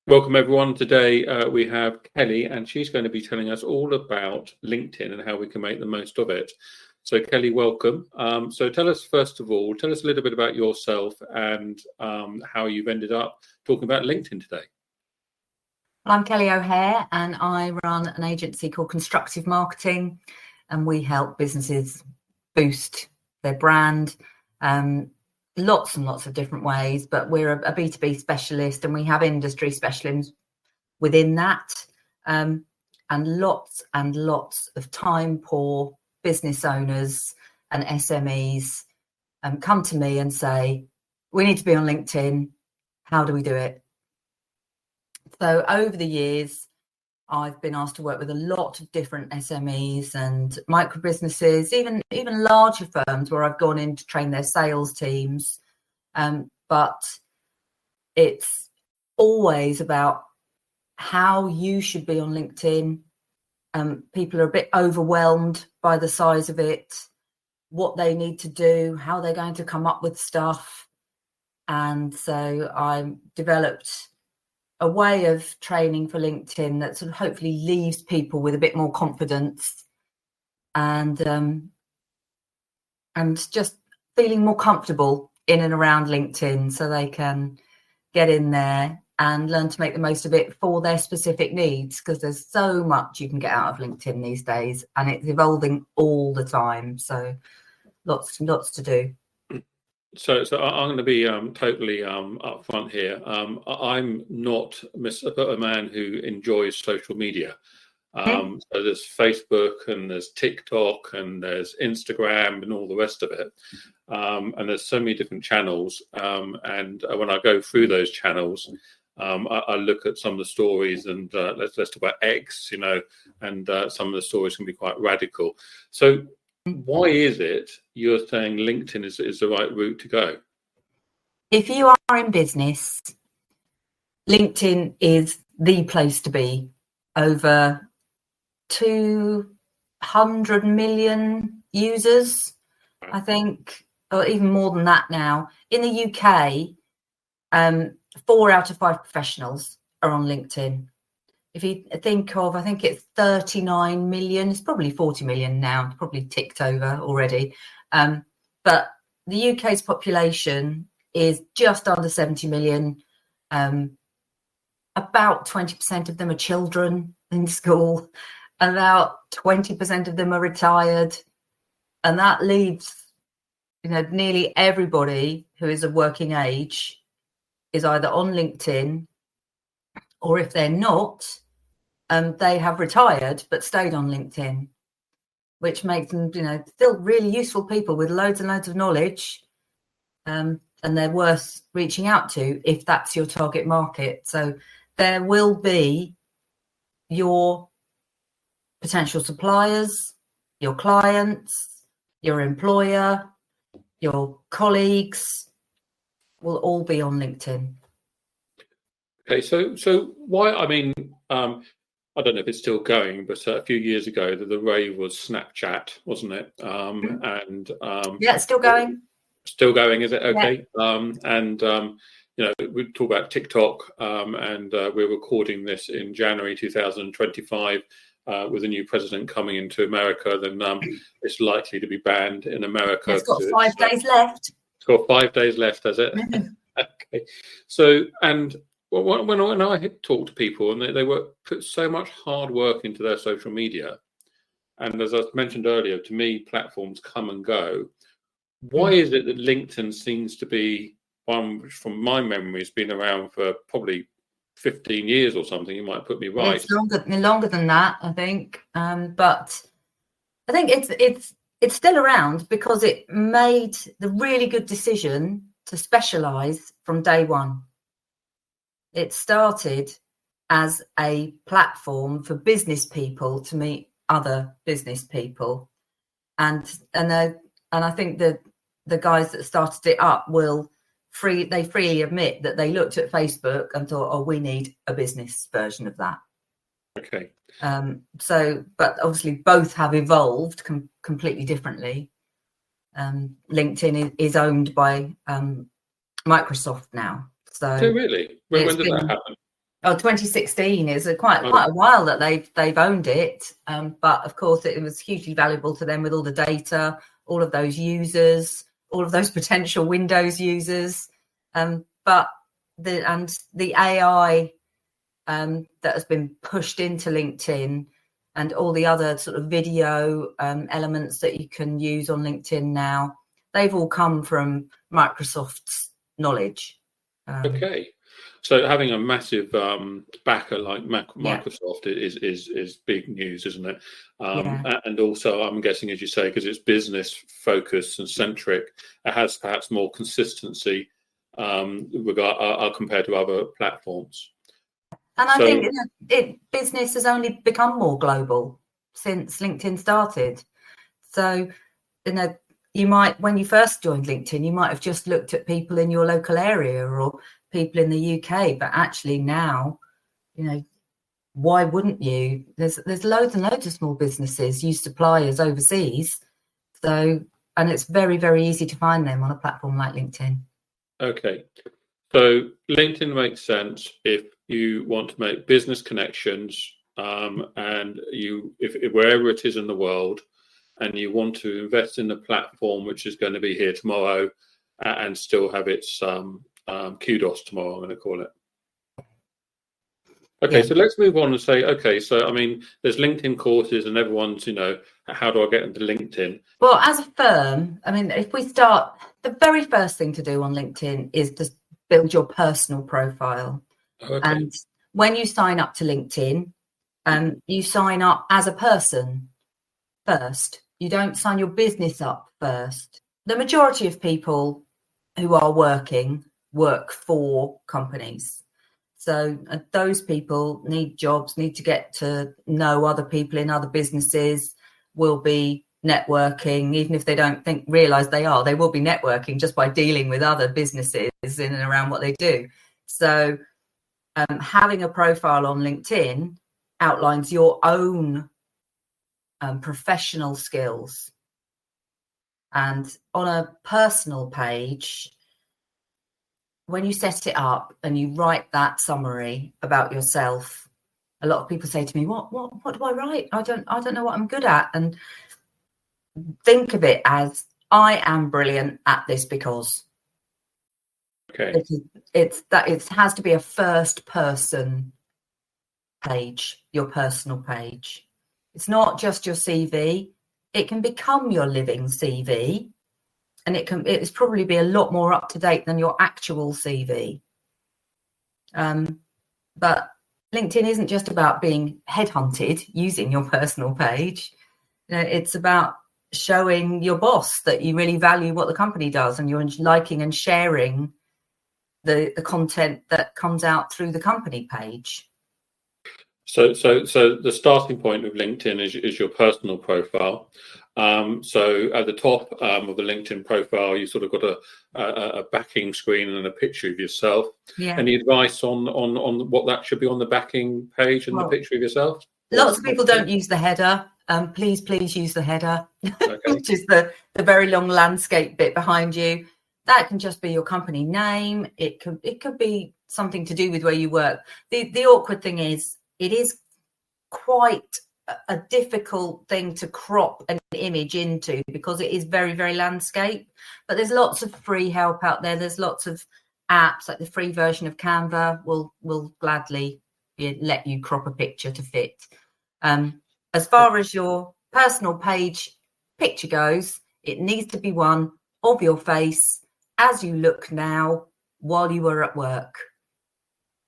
Welcome everyone. Today we have Kelly, and she's going to be telling us all about LinkedIn and how we can make the most of it. So Kelly, welcome. So tell us, first of all, tell us a little bit about yourself and how you've ended up talking about LinkedIn today. I'm Kelly O'Hare, and I run an agency called Constructive Marketing, and we help businesses boost their brand. Lots and lots of different ways, but we're a B2B specialist, and we have industry specialisms within that, and lots of time poor business owners and SMEs come to me and say, we need to be on LinkedIn. How do we do it? So over the years, I've been asked to work with a lot of different SMEs and micro businesses, even larger firms where I've gone in to train their sales teams. But it's always about how you should be on LinkedIn. People are a bit overwhelmed by the size of it, what they need to do, how they're going to come up with stuff. And so I developed a way of training for LinkedIn that sort of hopefully leaves people with a bit more confidence and just feeling more comfortable in and around LinkedIn, so they can get in there and learn to make the most of it for their specific needs, because there's so much you can get out of LinkedIn these days, and it's evolving all the time. So lots to do. So I'm going to be totally upfront here. I'm not a man who enjoys social media. So there's Facebook and there's TikTok and there's Instagram and all the rest of it. And there's so many different channels. And when I go through those channels, I look at some of the stories, and let's talk about X, and some of the stories can be quite radical. So why is it you're saying LinkedIn is the right route to go? If you are in business, LinkedIn is the place to be. Over 200 million users, I think, or even more than that now. In the UK, 4 out of 5 professionals are on LinkedIn. If you think of, I think it's 39 million, it's probably 40 million now, it's probably ticked over already. But the UK's population is just under 70 million. About 20% of them are children in school. About 20% of them are retired. And that leaves, nearly everybody who is of working age is either on LinkedIn, or if they're not, they have retired but stayed on LinkedIn, which makes them, still really useful people with loads and loads of knowledge, and they're worth reaching out to if that's your target market. So there will be your potential suppliers, your clients, your employer, your colleagues will all be on LinkedIn. Okay, so why? I mean, I don't know if it's still going, but a few years ago, the rave was Snapchat, wasn't it? And yeah, it's still going. Still going, is it? Okay. Yeah. We talk about TikTok, and we're recording this in January 2025. With a new president coming into America, then it's likely to be banned in America. It's got 5 days left. It's got 5 days left, has it? Okay. So, and when I talk to people, and they put so much hard work into their social media, and as I mentioned earlier, to me, platforms come and go. Why is it that LinkedIn seems to be one which, from my memory, has been around for probably 15 years or something? You might put me right. It's longer than that, I think. But I think it's still around because it made the really good decision to specialize from day one. It started as a platform for business people to meet other business people, and I think that the guys that started it up they freely admit that they looked at Facebook and thought, oh, we need a business version of that. Okay. But obviously both have evolved completely differently. LinkedIn is owned by Microsoft now. So really? When did that happen? Oh, 2016 is quite a while that they've owned it, but of course it was hugely valuable to them with all the data, all of those users, all of those potential Windows users, but the AI that has been pushed into LinkedIn and all the other sort of video elements that you can use on LinkedIn now, they've all come from Microsoft's knowledge. Okay. So having a massive backer like Microsoft is big news, isn't it? And also, I'm guessing, as you say, because it's business focused and centric, it has perhaps more consistency compared to other platforms. And I think business has only become more global since LinkedIn started. So, you might, when you first joined LinkedIn, you might have just looked at people in your local area or people in the UK, but actually now, why wouldn't you? There's loads and loads of small businesses use suppliers overseas. So, and it's very, very easy to find them on a platform like LinkedIn. Okay. So LinkedIn makes sense if you want to make business connections, and if wherever it is in the world, and you want to invest in a platform which is going to be here tomorrow and still have its kudos tomorrow, I'm going to call it. Okay, so let's move on and say, okay, so I mean, there's LinkedIn courses and everyone's, how do I get into LinkedIn? Well, as a firm, I mean, if we start, the very first thing to do on LinkedIn is just build your personal profile. Okay. And when you sign up to LinkedIn, you sign up as a person first. You don't sign your business up first. The majority of people who are working work for companies. So those people need jobs, need to get to know other people in other businesses, will be networking, even if they don't realize they will be networking just by dealing with other businesses in and around what they do. So having a profile on LinkedIn outlines your own professional skills. And on a personal page, when you set it up and you write that summary about yourself, a lot of people say to me, what do I write? I don't know what I'm good at. And think of it as, I am brilliant at this because. Okay. It has to be a first person page, your personal page. It's not just your CV. It can become your living CV, and it's probably be a lot more up to date than your actual CV. But LinkedIn isn't just about being headhunted using your personal page. It's about showing your boss that you really value what the company does, and you're liking and sharing the content that comes out through the company page. So the starting point of LinkedIn is your personal profile. So at the top of the LinkedIn profile, you sort of got a backing screen and a picture of yourself. Yeah. Any advice on what that should be on the backing page and the picture of yourself? Lots of people don't use the header. Please use the header, okay. Which is the very long landscape bit behind you. That can just be your company name. It could be something to do with where you work. The awkward thing is, it is quite a difficult thing to crop an image into because it is very, very landscape. But there's lots of free help out there. There's lots of apps, like the free version of Canva will gladly let you crop a picture to fit. As far as your personal page picture goes, it needs to be one of your face as you look now while you were at work.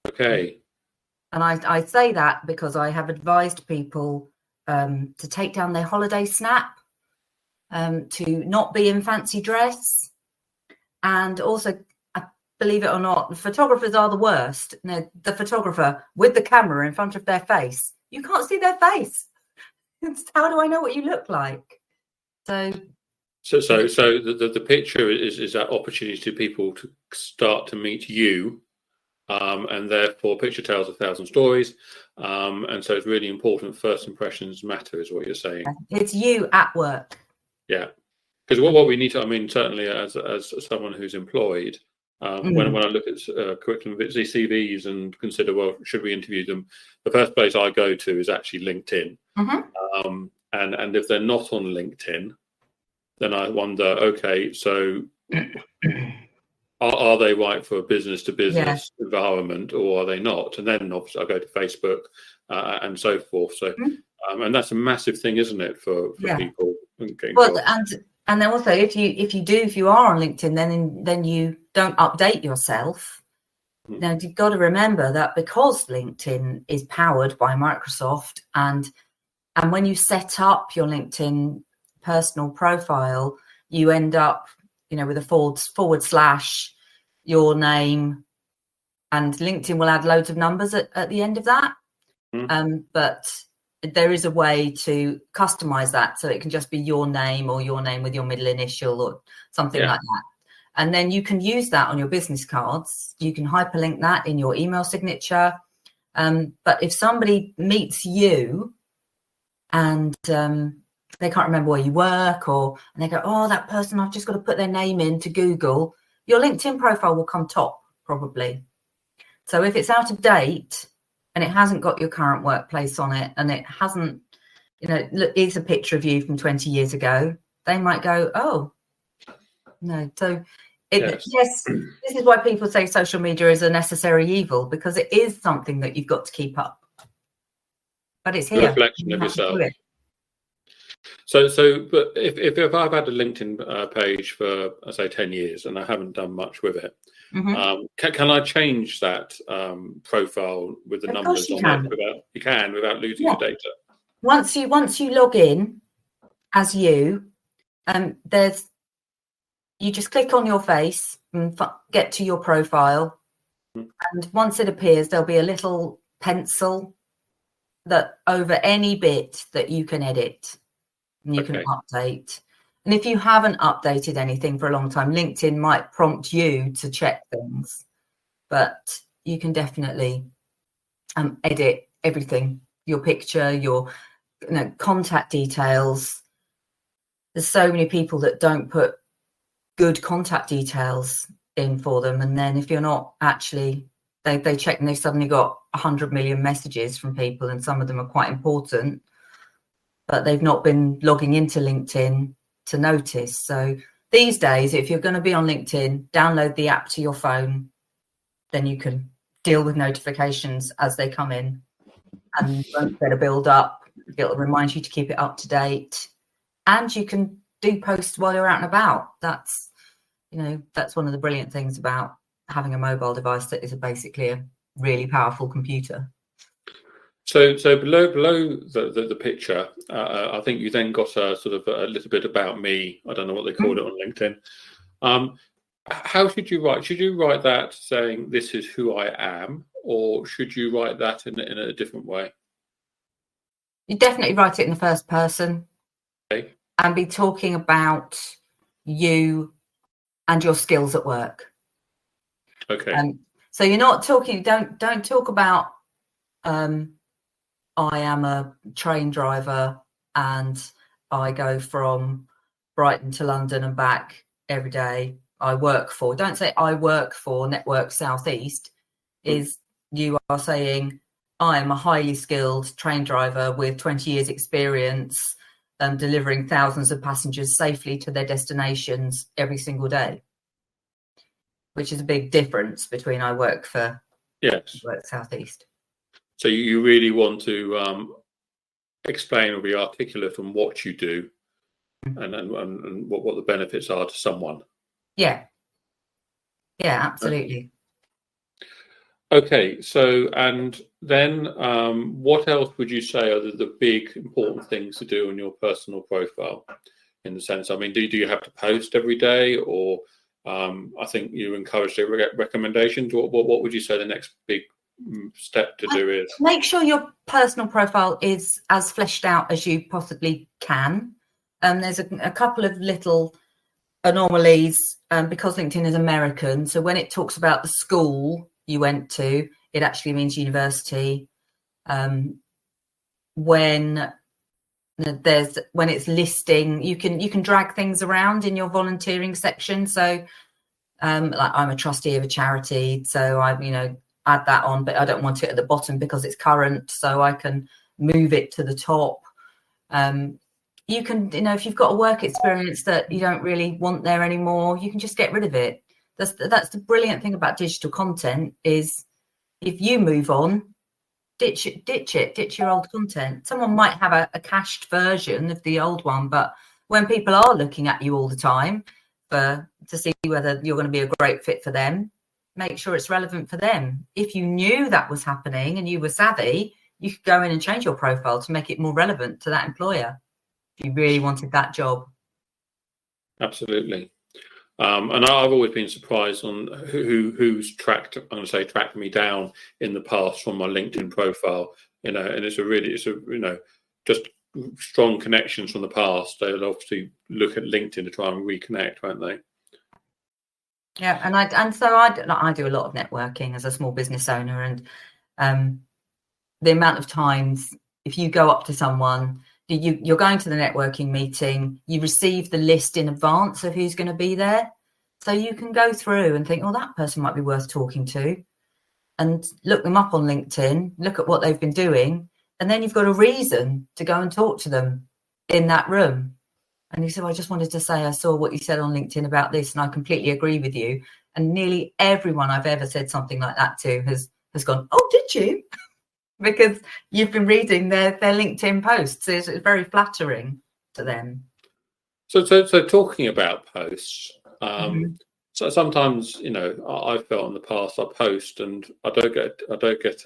Okay. And I say that because I have advised people to take down their holiday snap, to not be in fancy dress. And also, believe it or not, photographers are the worst. The photographer with the camera in front of their face, you can't see their face. How do I know what you look like? So the picture is that opportunity to people to start to meet you. And therefore, picture tells 1,000 stories. And so it's really important. First impressions matter, is what you're saying. It's you at work. Yeah. Because what we need to, I mean, certainly as someone who's employed, When I look at curriculum CVs and consider, well, should we interview them? The first place I go to is actually LinkedIn. And if they're not on LinkedIn, then I wonder, okay, so are they right for a business-to-business environment, or are they not? And then obviously I go to Facebook and so forth. So, and that's a massive thing, isn't it, for people? Well, and then also if you are on LinkedIn, then you don't update yourself. Now you've got to remember that because LinkedIn is powered by Microsoft, and when you set up your LinkedIn personal profile, you end up, with a forward slash your name, and LinkedIn will add loads of numbers at the end of that. But there is a way to customize that so it can just be your name, or your name with your middle initial, or something like that. And then you can use that on your business cards. You can hyperlink that in your email signature. But if somebody meets you and they can't remember where you work, and they go, oh, that person, I've just got to put their name in to Google, your LinkedIn profile will come top probably. So if it's out of date and it hasn't got your current workplace on it, and it hasn't, look, it's a picture of you from 20 years ago, they might go, oh, no. So yes, this is why people say social media is a necessary evil, because it is something that you've got to keep up. But it's here. Reflection of yourself. So, but if I've had a LinkedIn page for, I say, 10 years and I haven't done much with it, can I change that profile with the numbers on it without losing your data? Once you log in as you, you just click on your face and get to your profile, and once it appears, there'll be a little pencil that over any bit that you can edit. And you can update. And if you haven't updated anything for a long time, LinkedIn might prompt you to check things. But you can definitely edit everything, your picture, your contact details. There's so many people that don't put good contact details in for them. And then if you're not actually, they check and they've suddenly got 100 million messages from people, and some of them are quite important, but they've not been logging into LinkedIn to notice. So these days, if you're going to be on LinkedIn, download the app to your phone, then you can deal with notifications as they come in, and you won't get a build up. It'll remind you to keep it up to date, and you can do posts while you're out and about. That's one of the brilliant things about having a mobile device that is basically a really powerful computer. So below the picture, I think you then got a sort of a little bit about me. I don't know what they called it on LinkedIn. How should you write? Should you write that saying this is who I am, or should you write that in a different way? You definitely write it in the first person, and be talking about you and your skills at work. So you're not talking. Don't talk about. I am a train driver and I go from Brighton to London and back every day. Don't say I work for Network Southeast. You are saying I am a highly skilled train driver with 20 years experience, delivering thousands of passengers safely to their destinations every single day, which is a big difference between I work for Network Southeast. So you really want to explain or be articulate on what you do, and what the benefits are to someone. Yeah, absolutely. Okay, so and then what else would you say are the big important things to do on your personal profile? In the sense, I mean, do you have to post every day, or I think you encourage recommendations? What would you say the next big step to do is? Make sure your personal profile is as fleshed out as you possibly can. There's a couple of little anomalies because LinkedIn is American. So when it talks about the school you went to, it actually means university. When it's listing, you can drag things around in your volunteering section. So Like I'm a trustee of a charity, so I, add that on, but I don't want it at the bottom because it's current, so I can move it to the top. You can, if you've got a work experience that you don't really want there anymore, you can just get rid of it. That's the brilliant thing about digital content is if you move on, ditch your old content. Someone might have a cached version of the old one, but when people are looking at you all the time to see whether you're going to be a great fit for them, make sure it's relevant for them. If you knew that was happening and you were savvy, you could go in and change your profile to make it more relevant to that employer if you really wanted that job. Absolutely. And I've always been surprised on who's tracked me down in the past from my LinkedIn profile, and just strong connections from the past. They'll obviously look at LinkedIn to try and reconnect, won't they? Yeah, and so I do a lot of networking as a small business owner, and the amount of times if you go up to someone, you're going to the networking meeting, you receive the list in advance of who's going to be there, so you can go through and think, oh, that person might be worth talking to, and look them up on LinkedIn, look at what they've been doing, and then you've got a reason to go and talk to them in that room. And you say, well, I just wanted to say I saw what you said on LinkedIn about this, and I completely agree with you. And nearly everyone I've ever said something like that to has gone, oh, did you? Because you've been reading their LinkedIn posts. It's very flattering to them. So talking about posts, so sometimes I've felt in the past I post and I don't get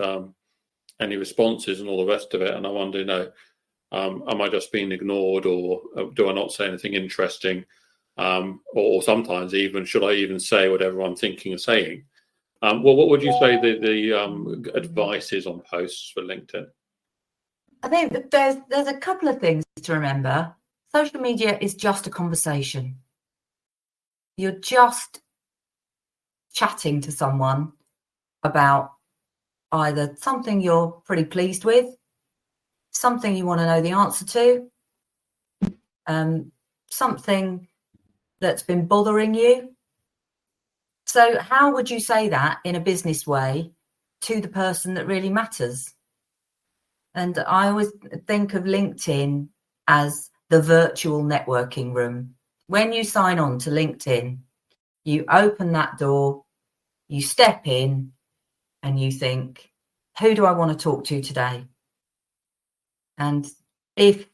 any responses and all the rest of it, and I wonder, am I just being ignored, or do I not say anything interesting? Or sometimes even, should I even say whatever I'm thinking of saying? Well, what would you say the advice is on posts for LinkedIn? I think that there's a couple of things to remember. Social media is just a conversation. You're just chatting to someone about either something you're pretty pleased with, something you want to know the answer to, something that's been bothering you. So how would you say that in a business way to the person that really matters? And I always think of LinkedIn as the virtual networking room. When you sign on to LinkedIn, you open that door, you step in, and you think, who do I want to talk to today? And if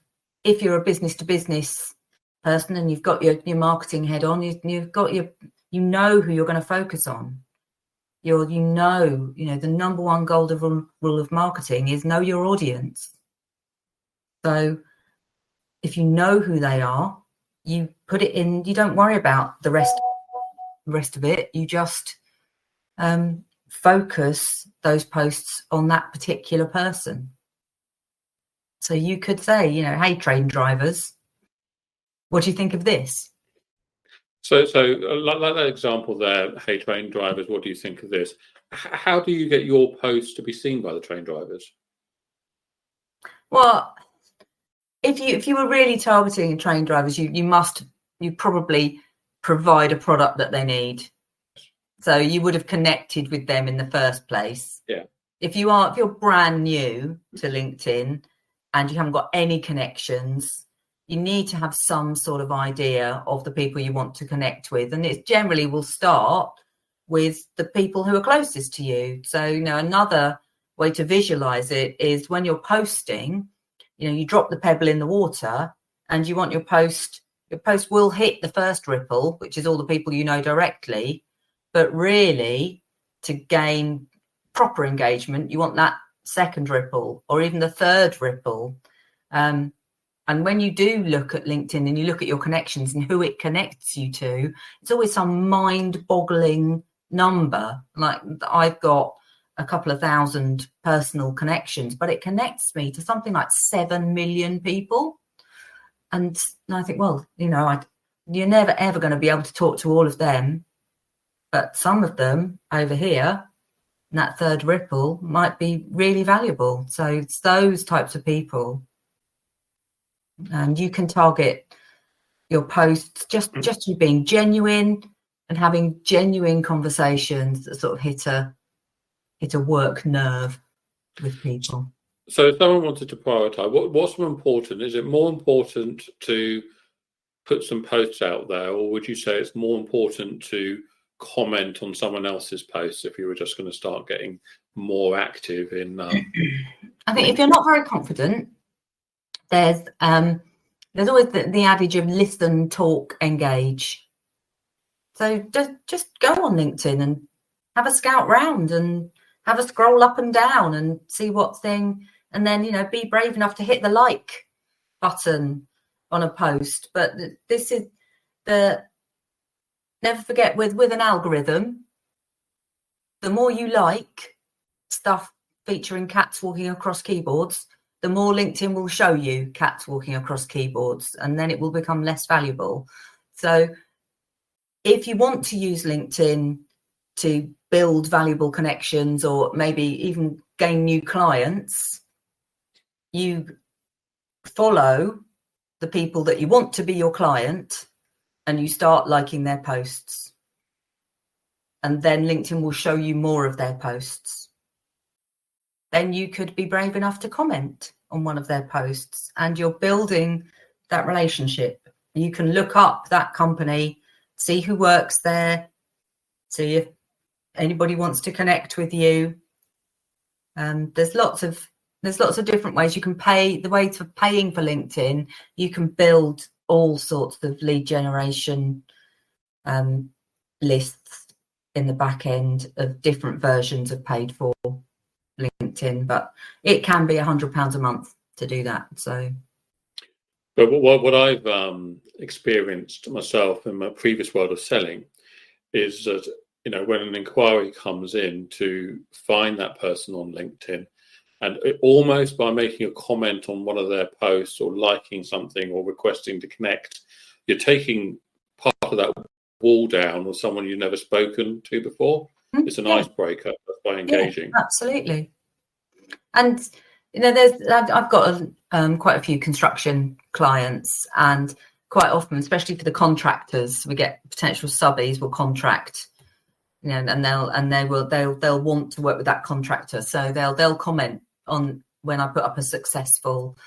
you're a business to business person and you've got your marketing head on, you've got who you're going to focus on. The number one golden rule of marketing is know your audience. So if you know who they are, you put it in, you don't worry about the rest of it. You just focus those posts on that particular person. So you could say, hey, train drivers, what do you think of this? So like that example there, hey, train drivers, what do you think of this? How do you get your posts to be seen by the train drivers? Well, if you were really targeting train drivers, you probably provide a product that they need. So you would have connected with them in the first place. Yeah. If you're brand new to LinkedIn and you haven't got any connections, you need to have some sort of idea of the people you want to connect with. And it generally will start with the people who are closest to you. So, another way to visualize it is when you're posting, you drop the pebble in the water and you want your post will hit the first ripple, which is all the people you know directly. But really, to gain proper engagement, you want that second ripple or even the third ripple. And when you do look at LinkedIn and you look at your connections and who it connects you to, it's always some mind-boggling number. Like I've got a couple of thousand personal connections, but it connects me to something like 7 million people. And I think, well, you're never, ever going to be able to talk to all of them. But some of them over here, that third ripple might be really valuable. So it's those types of people. And you can target your posts just you being genuine, and having genuine conversations that sort of hit a work nerve with people. So if someone wanted to prioritize, what's more important? Is it more important to put some posts out there, or would you say it's more important to comment on someone else's posts if you were just going to start getting more active in I think if you're not very confident, there's always the adage of listen, talk, engage. So just go on LinkedIn and have a scout round and have a scroll up and down and see what thing, and then be brave enough to hit the like button on a post. But this is never forget, with an algorithm, the more you like stuff featuring cats walking across keyboards, the more LinkedIn will show you cats walking across keyboards, and then it will become less valuable. So if you want to use LinkedIn to build valuable connections or maybe even gain new clients, you follow the people that you want to be your client and you start liking their posts. And then LinkedIn will show you more of their posts. Then you could be brave enough to comment on one of their posts, and you're building that relationship. You can look up that company, see who works there, see if anybody wants to connect with you. There's lots of different ways you can pay. The way to paying for LinkedIn, you can build all sorts of lead generation lists in the back end of different versions of paid for LinkedIn, but it can be £100 a month to do that. So, but what I've experienced myself in my previous world of selling is that when an inquiry comes in, to find that person on LinkedIn, and almost by making a comment on one of their posts or liking something or requesting to connect, you're taking part of that wall down with someone you've never spoken to before. It's an icebreaker by engaging. Yeah, absolutely. And I've got quite a few construction clients, and quite often, especially for the contractors, we get potential subbies will contract, and they'll want to work with that contractor, so they'll comment on when I put up a successful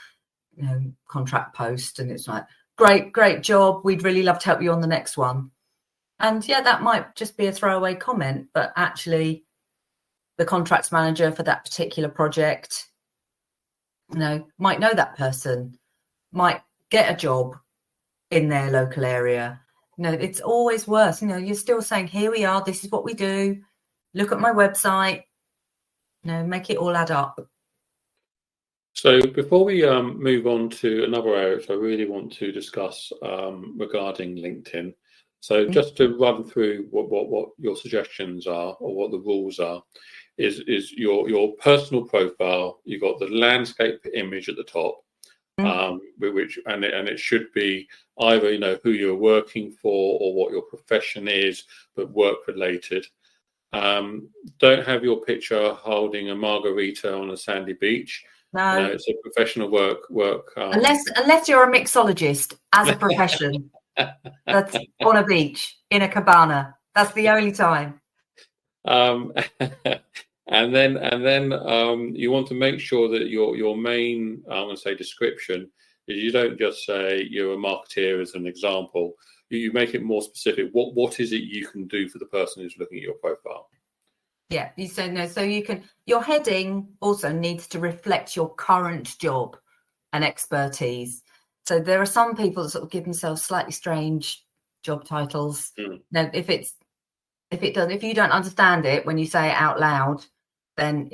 contract post, and it's like, great job, we'd really love to help you on the next one. And that might just be a throwaway comment, but actually the contracts manager for that particular project might know that person, might get a job in their local area. It's always worse. You're still saying, here we are, this is what we do, look at my website, make it all add up. So before we move on to another area which I really want to discuss regarding LinkedIn, so just to run through what your suggestions are, or what the rules are, is your personal profile. You've got the landscape image at the top, which it should be either who you're working for or what your profession is, but work related. Don't have your picture holding a margarita on a sandy beach. No, it's a professional work. Unless you're a mixologist as a profession, that's on a beach in a cabana. That's the only time. And then you want to make sure that your main, I want to say, description is you don't just say you're a marketeer as an example. You make it more specific. What is it you can do for the person who's looking at your profile? Yeah, you said no. So your heading also needs to reflect your current job and expertise. So there are some people that sort of give themselves slightly strange job titles. Now, if you don't understand it when you say it out loud, then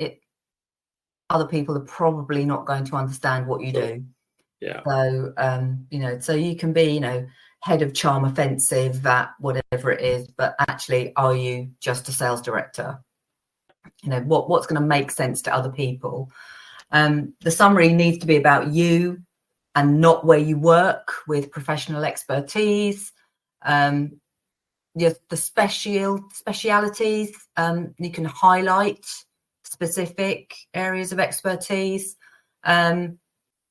other people are probably not going to understand what you do. Yeah. So so you can be head of charm offensive at whatever it is, but actually, are you just a sales director? What's going to make sense to other people. The summary needs to be about you and not where you work, with professional expertise. The specialities, you can highlight specific areas of expertise, and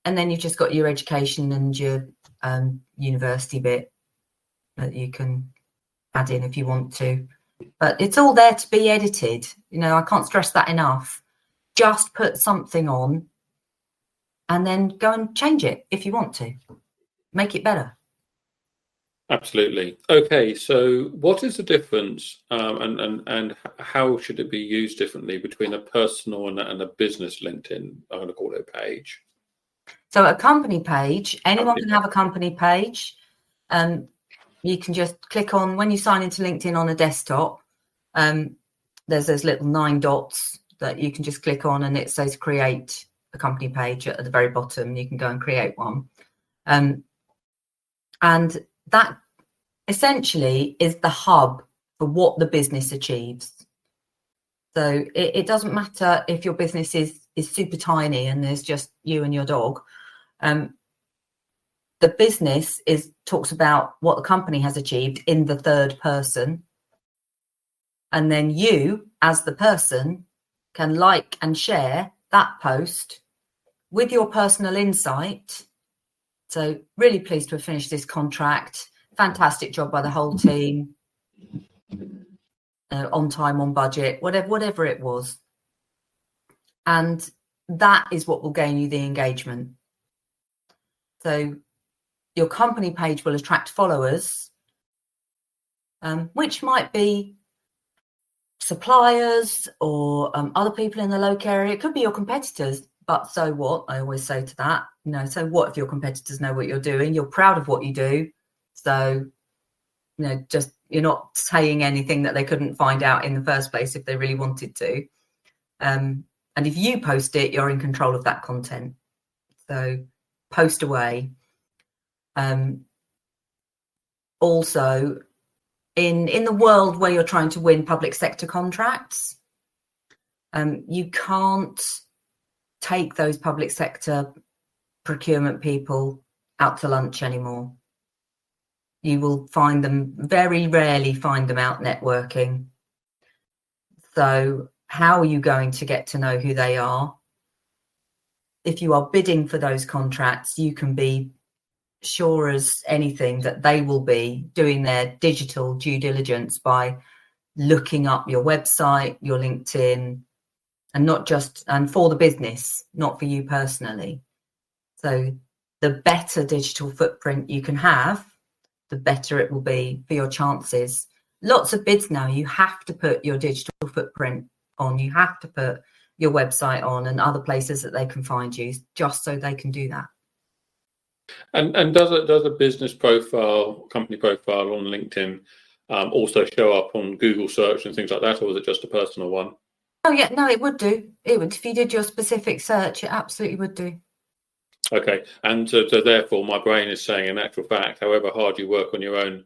then you've just got your education and your university bit that you can add in if you want to, but it's all there to be edited. I can't stress that enough. Just put something on and then go and change it if you want to. Make it better. Absolutely. Okay, so what is the difference, and how should it be used differently between a personal and a business LinkedIn? I'm going to call it a page. So a company page, anyone can have a company page. You can just click on, when you sign into LinkedIn on a desktop, there's those little 9 dots that you can just click on, and it says create a company page at the very bottom. You can go and create one. And that essentially is the hub for what the business achieves. So it doesn't matter if your business is super tiny and there's just you and your dog. The business talks about what the company has achieved in the third person. And then you, as the person, can like and share that post with your personal insight. So really pleased to have finished this contract. Fantastic job by the whole team. On time, on budget, whatever it was. And that is what will gain you the engagement. So your company page will attract followers, which might be suppliers or other people in the local area. It could be your competitors, but so what? I always say to that, so what if your competitors know what you're doing? You're proud of what you do. So, just you're not saying anything that they couldn't find out in the first place if they really wanted to. And if you post it, you're in control of that content. So post away. Also, in the world where you're trying to win public sector contracts, you can't take those public sector procurement people out to lunch anymore. You will very rarely find them out networking. So how are you going to get to know who they are? If you are bidding for those contracts, you can be sure as anything that they will be doing their digital due diligence by looking up your website, your LinkedIn, and for the business, not for you personally. So the better digital footprint you can have, the better it will be for your chances. Lots of bids now, you have to put your digital footprint on, you have to put your website on and other places that they can find you, just so they can do that. And does a business profile, company profile on LinkedIn also show up on Google search and things like that, or is it just a personal one? Oh yeah, no, it would do. It would, if you did your specific search, it absolutely would do. Okay, and so therefore my brain is saying, in actual fact, however hard you work on your own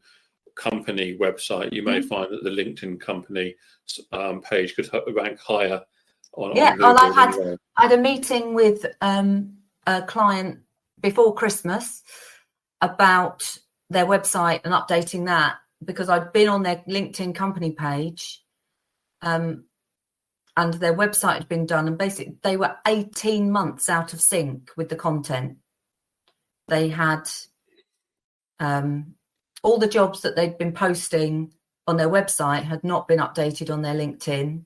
company website, you may find that the LinkedIn company page could rank higher on Google. Well, I had a meeting with a client before Christmas about their website and updating that, because I'd been on their LinkedIn company page and their website had been done, and basically they were 18 months out of sync with the content. They had all the jobs that they'd been posting on their website had not been updated on their LinkedIn.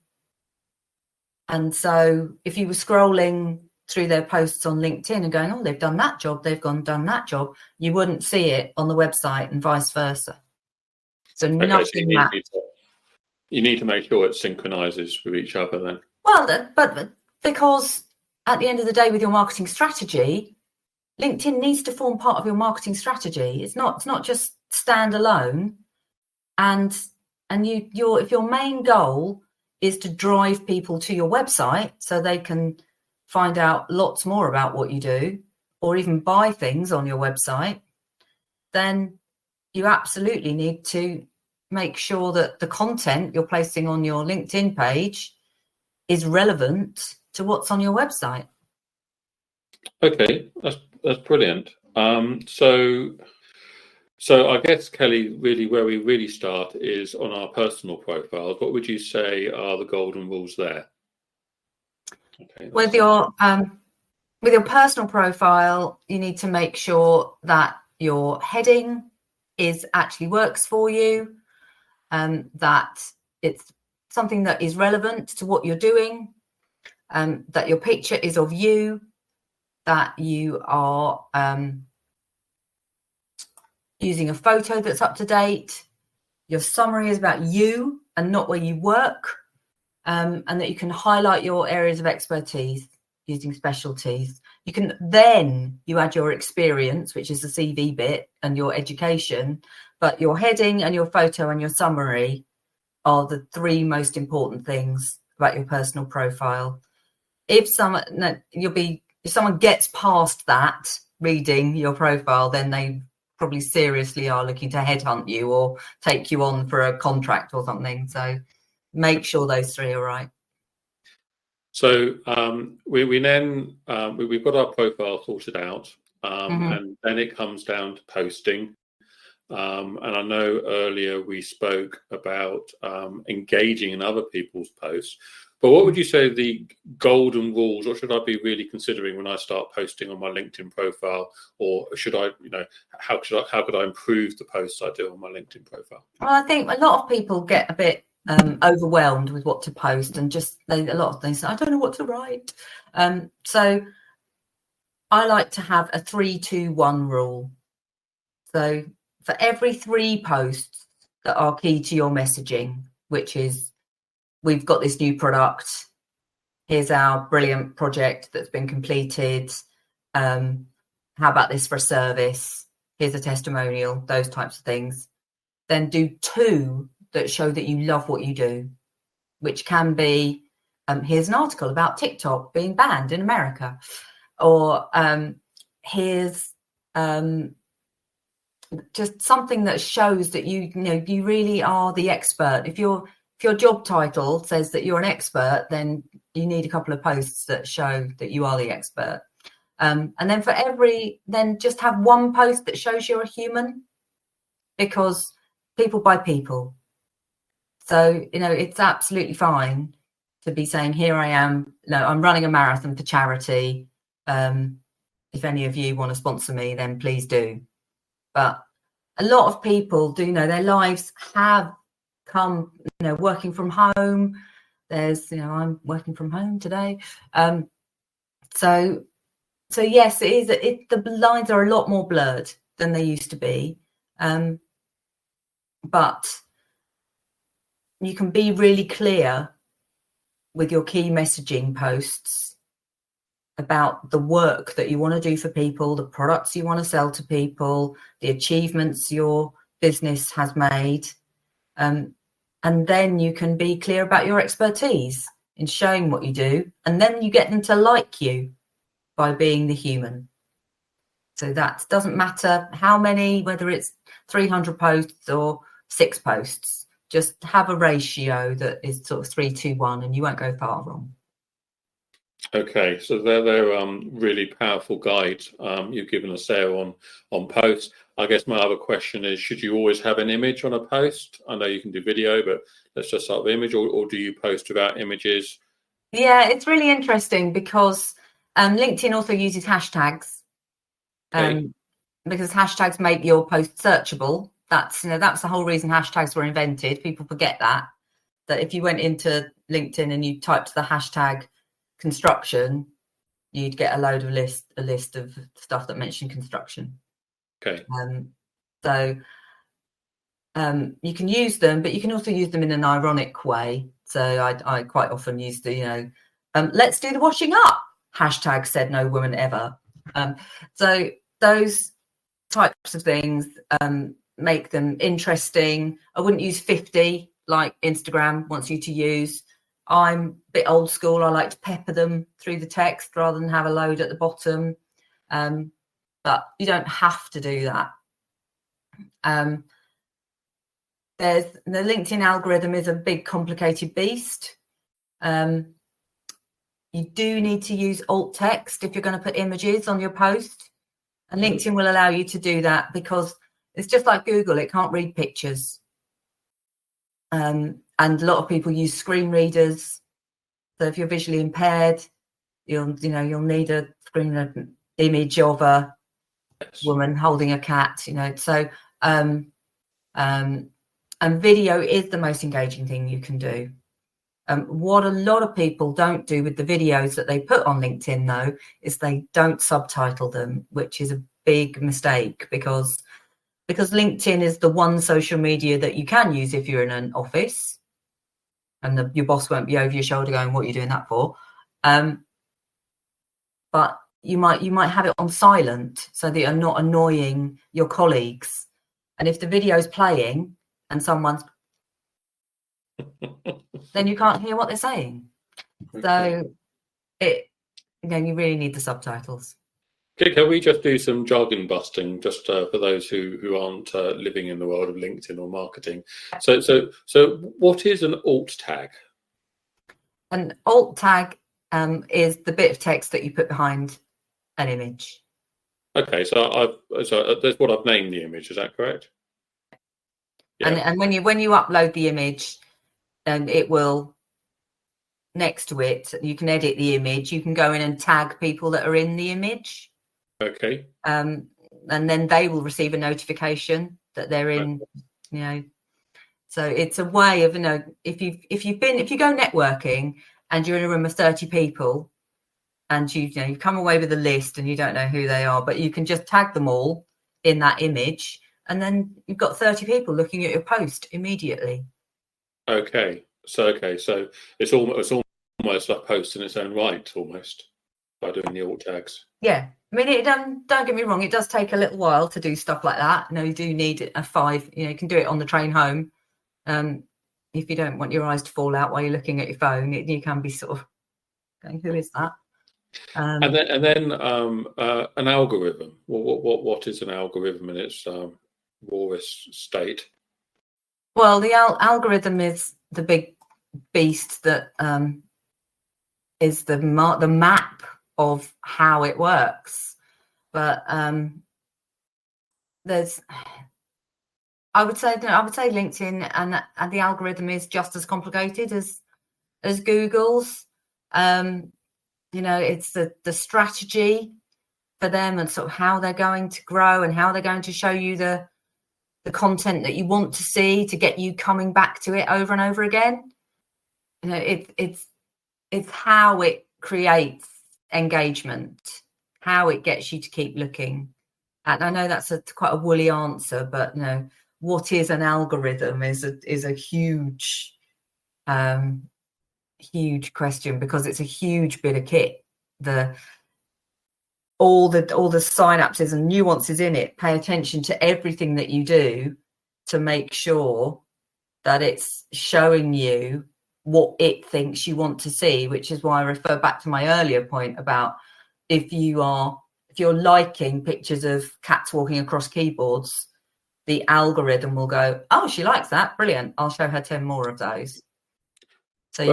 And so if you were scrolling through their posts on LinkedIn and going, oh, they've done that job, they've done that job, you wouldn't see it on the website and vice versa. So okay, nothing you need to make sure it synchronizes with each other then. Well, but because at the end of the day, with your marketing strategy, LinkedIn needs to form part of your marketing strategy. It's not just stand alone. And if your main goal is to drive people to your website so they can find out lots more about what you do, or even buy things on your website, then you absolutely need to make sure that the content you're placing on your LinkedIn page is relevant to what's on your website. Okay, that's brilliant. So I guess, Kelly, really where we really start is on our personal profiles. What would you say are the golden rules there? Okay, with your personal profile, you need to make sure that your heading actually works for you. that it's something that is relevant to what you're doing, that your picture is of you, that you are using a photo that's up to date, your summary is about you and not where you work, and that you can highlight your areas of expertise using specialties. You can then you add your experience, which is the CV bit, and your education, but your heading and your photo and your summary are the three most important things about your personal profile. If someone gets past that reading your profile, then they probably seriously are looking to headhunt you or take you on for a contract or something. So make sure those three are right. So we've got our profile sorted out, and then it comes down to posting. And I know earlier we spoke about engaging in other people's posts. But what would you say the golden rules, or should I be really considering when I start posting on my LinkedIn profile, or should I, how could I improve the posts I do on my LinkedIn profile? Well, I think a lot of people get a bit overwhelmed with what to post, and a lot of things. I don't know what to write. So I like to have a 3-2-1 rule. So for every 3 posts that are key to your messaging, which is, we've got this new product, here's our brilliant project that's been completed, how about this for a service, here's a testimonial, those types of things. Then do 2 that show that you love what you do, which can be, here's an article about TikTok being banned in America, or here's just something that shows that you really are the expert. If your job title says that you're an expert, then you need a couple of posts that show that you are the expert. And then then just have 1 post that shows you're a human, because people buy people. So, it's absolutely fine to be saying, here I am, I'm running a marathon for charity. If any of you want to sponsor me, then please do. But a lot of people do their lives have come, working from home. There's, I'm working from home today. So yes, it is. The lines are a lot more blurred than they used to be. But you can be really clear with your key messaging posts about the work that you want to do for people, the products you want to sell to people, the achievements your business has made. And then you can be clear about your expertise in showing what you do. And then you get them to like you by being the human. So that doesn't matter how many, whether it's 300 posts or 6 posts, just have a ratio that is sort of 3-2-1, and you won't go far wrong. Okay, so they're really powerful guides you've given us there on posts. I guess my other question is, should you always have an image on a post? I know you can do video, but let's just start with image, or do you post without images? Yeah, it's really interesting because LinkedIn also uses hashtags, because hashtags make your post searchable. That's the whole reason hashtags were invented. People forget that if you went into LinkedIn and you typed the hashtag construction, you'd get a list of stuff that mentioned construction. Okay. So you can use them, but you can also use them in an ironic way. So I quite often use the let's do the washing up hashtag said no woman ever. So those types of things make them interesting. I wouldn't use 50 like Instagram wants you to use. I'm a bit old school. I like to pepper them through the text rather than have a load at the bottom. But you don't have to do that. There's the LinkedIn algorithm is a big, complicated beast. You do need to use alt text if you're going to put images on your post. And LinkedIn will allow you to do that because it's just like Google. It can't read pictures. And a lot of people use screen readers. So if you're visually impaired, you'll need a screen image of a woman holding a cat. So And video is the most engaging thing you can do. What a lot of people don't do with the videos that they put on LinkedIn, though, is they don't subtitle them, which is a big mistake, because LinkedIn is the one social media that you can use if you're in an office, and your boss won't be over your shoulder going, "What are you doing that for?" But you might have it on silent so that you're not annoying your colleagues. And if the video's playing and someone's then you can't hear what they're saying. Okay. So you really need the subtitles. Can we just do some jargon busting, just for those who aren't living in the world of LinkedIn or marketing? So what is an alt tag? An alt tag is the bit of text that you put behind an image. Okay, so that's what I've named the image. Is that correct? Yeah. And when you upload the image, then it will, next to it, you can edit the image. You can go in and tag people that are in the image. Okay. And then they will receive a notification that they're in. So it's a way of, if you go networking and you're in a room of 30 people, and you've come away with a list and you don't know who they are, but you can just tag them all in that image, and then you've got 30 people looking at your post immediately. Okay, so it's almost like post in its own right, almost, by doing the alt tags. Yeah, I mean, don't get me wrong, it does take a little while to do stuff like that. You do need a 5. You can do it on the train home. If you don't want your eyes to fall out while you're looking at your phone, you can be sort of going, "Who is that?" And then an algorithm. What is an algorithm in its rawest state? Well, the algorithm is the big beast that is the map of how it works. But I would say LinkedIn and the algorithm is just as complicated as Google's. It's the strategy for them and sort of how they're going to grow and how they're going to show you the content that you want to see to get you coming back to it over and over again. It's how it creates engagement, how it gets you to keep looking. And I know that's quite a woolly answer, but what is an algorithm is a huge huge question, because it's a huge bit of kit. All the synapses and nuances in it. Pay attention to everything that you do to make sure that it's showing you what it thinks you want to see, which is why I refer back to my earlier point about if you're liking pictures of cats walking across keyboards, the algorithm will go, "Oh, she likes that, brilliant, I'll show her 10 more of those." So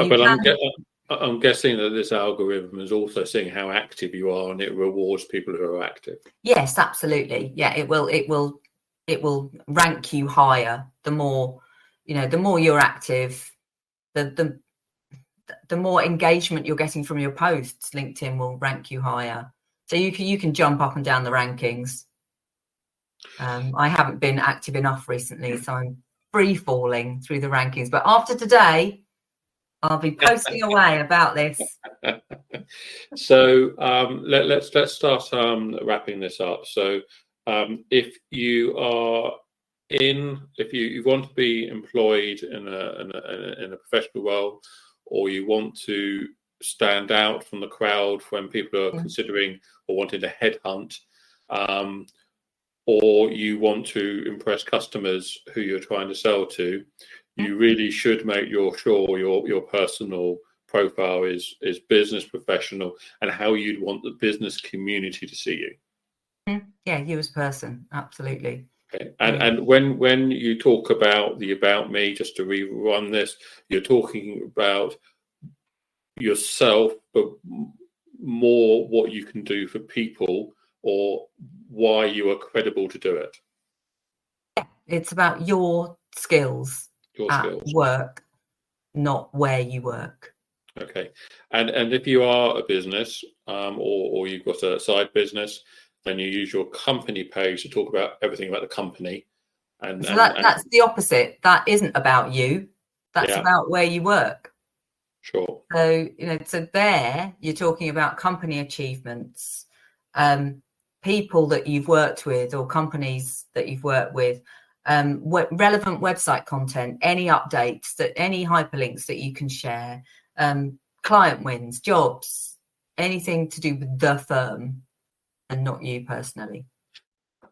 I'm guessing that this algorithm is also seeing how active you are, and it rewards people who are active. Yes, absolutely. Yeah, it will rank you higher. The more you're active, the more engagement you're getting from your posts, LinkedIn will rank you higher. So you can jump up and down the rankings. I haven't been active enough recently, so I'm free falling through the rankings. But after today, I'll be posting away about this. So let's start wrapping this up. So if you want to be employed in a professional role, or you want to stand out from the crowd when people are considering or wanting to headhunt, or you want to impress customers who you're trying to sell to, you really should make sure your personal profile is business professional and how you'd want the business community to see you. Yeah, you as a person, absolutely. Okay. And when you talk about the About Me, just to rerun this, you're talking about yourself, but more what you can do for people or why you are credible to do it. Yeah, it's about your skills. Work, not where you work. Okay, and if you are a business or you've got a side business, then you use your company page to talk about everything about the company, And, So that's the opposite. That isn't about you. That's yeah, about where you work. sure. So, so there you're talking about company achievements, people that you've worked with or companies that you've worked with, relevant website content, any updates, any hyperlinks that you can share, client wins, jobs, anything to do with the firm and not you personally.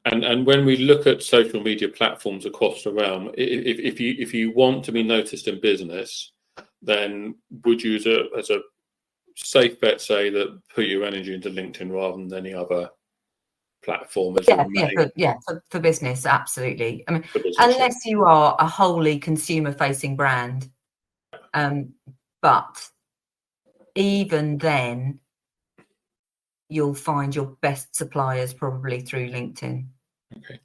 And when we look at social media platforms across the realm, if you want to be noticed in business, then would you, as a safe bet, say that put your energy into LinkedIn rather than any other platform? For business, absolutely. I mean, business, unless you are a wholly consumer-facing brand, but even then, you'll find your best suppliers probably through LinkedIn. Okay.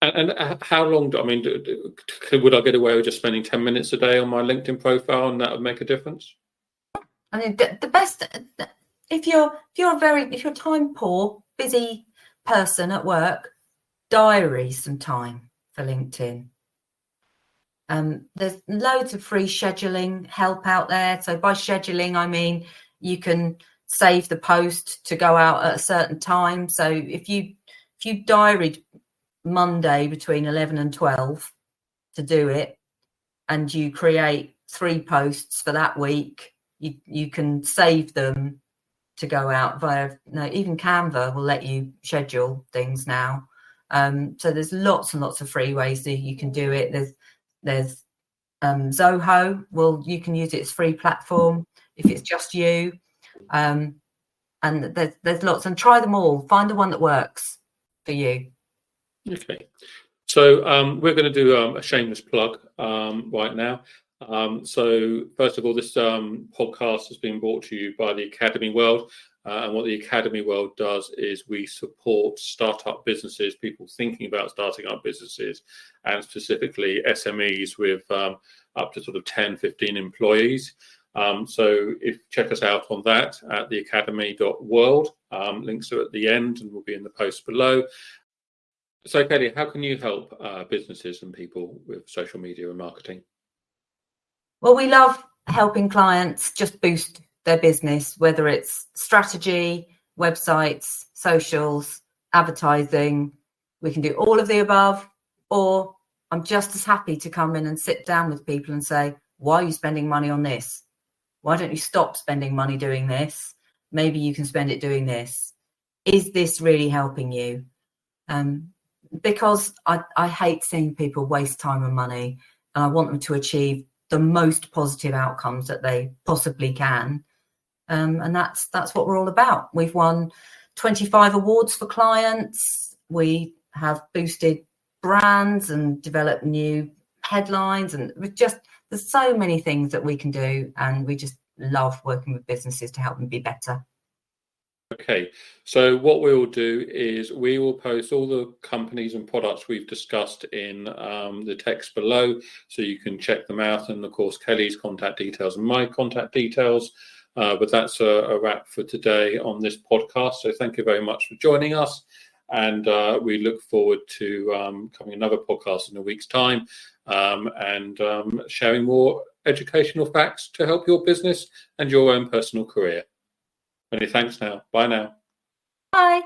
And how long would I get away with just spending 10 minutes a day on my LinkedIn profile and that would make a difference? I mean, the best, if you're a time poor, busy person at work, diary some time for LinkedIn. There's loads of free scheduling help out there. So by scheduling, I mean you can save the post to go out at a certain time. So if you diaried Monday between 11 and 12 to do it, and you create 3 posts for that week, you can save them to go out via, even Canva will let you schedule things now. So there's lots and lots of free ways that you can do it. There's Zoho. Well, you can use it as free platform if it's just you. And there's lots, and try them all. Find the one that works for you. Okay. So we're going to do a shameless plug right now. So first of all, this podcast has been brought to you by the Academy World. And what the Academy World does is we support startup businesses, people thinking about starting up businesses, and specifically SMEs with up to sort of 10, 15 employees. So check us out on that at theacademy.world. Links are at the end and will be in the post below. So Kelly, how can you help businesses and people with social media and marketing? Well, we love helping clients just boost their business, whether it's strategy, websites, socials, advertising. We can do all of the above, or I'm just as happy to come in and sit down with people and say, why are you spending money on this? Why don't you stop spending money doing this? Maybe you can spend it doing this. Is this really helping you? Because I hate seeing people waste time and money, and I want them to achieve the most positive outcomes that they possibly can. And that's what we're all about. We've won 25 awards for clients. We have boosted brands and developed new headlines, and there's so many things that we can do, and we just love working with businesses to help them be better. Okay, so what we will do is we will post all the companies and products we've discussed in the text below, so you can check them out, and of course Kelly's contact details and my contact details. But that's a wrap for today on this podcast. So thank you very much for joining us, and we look forward to coming another podcast in a week's time, and sharing more educational facts to help your business and your own personal career. Many thanks now. Bye now. Bye.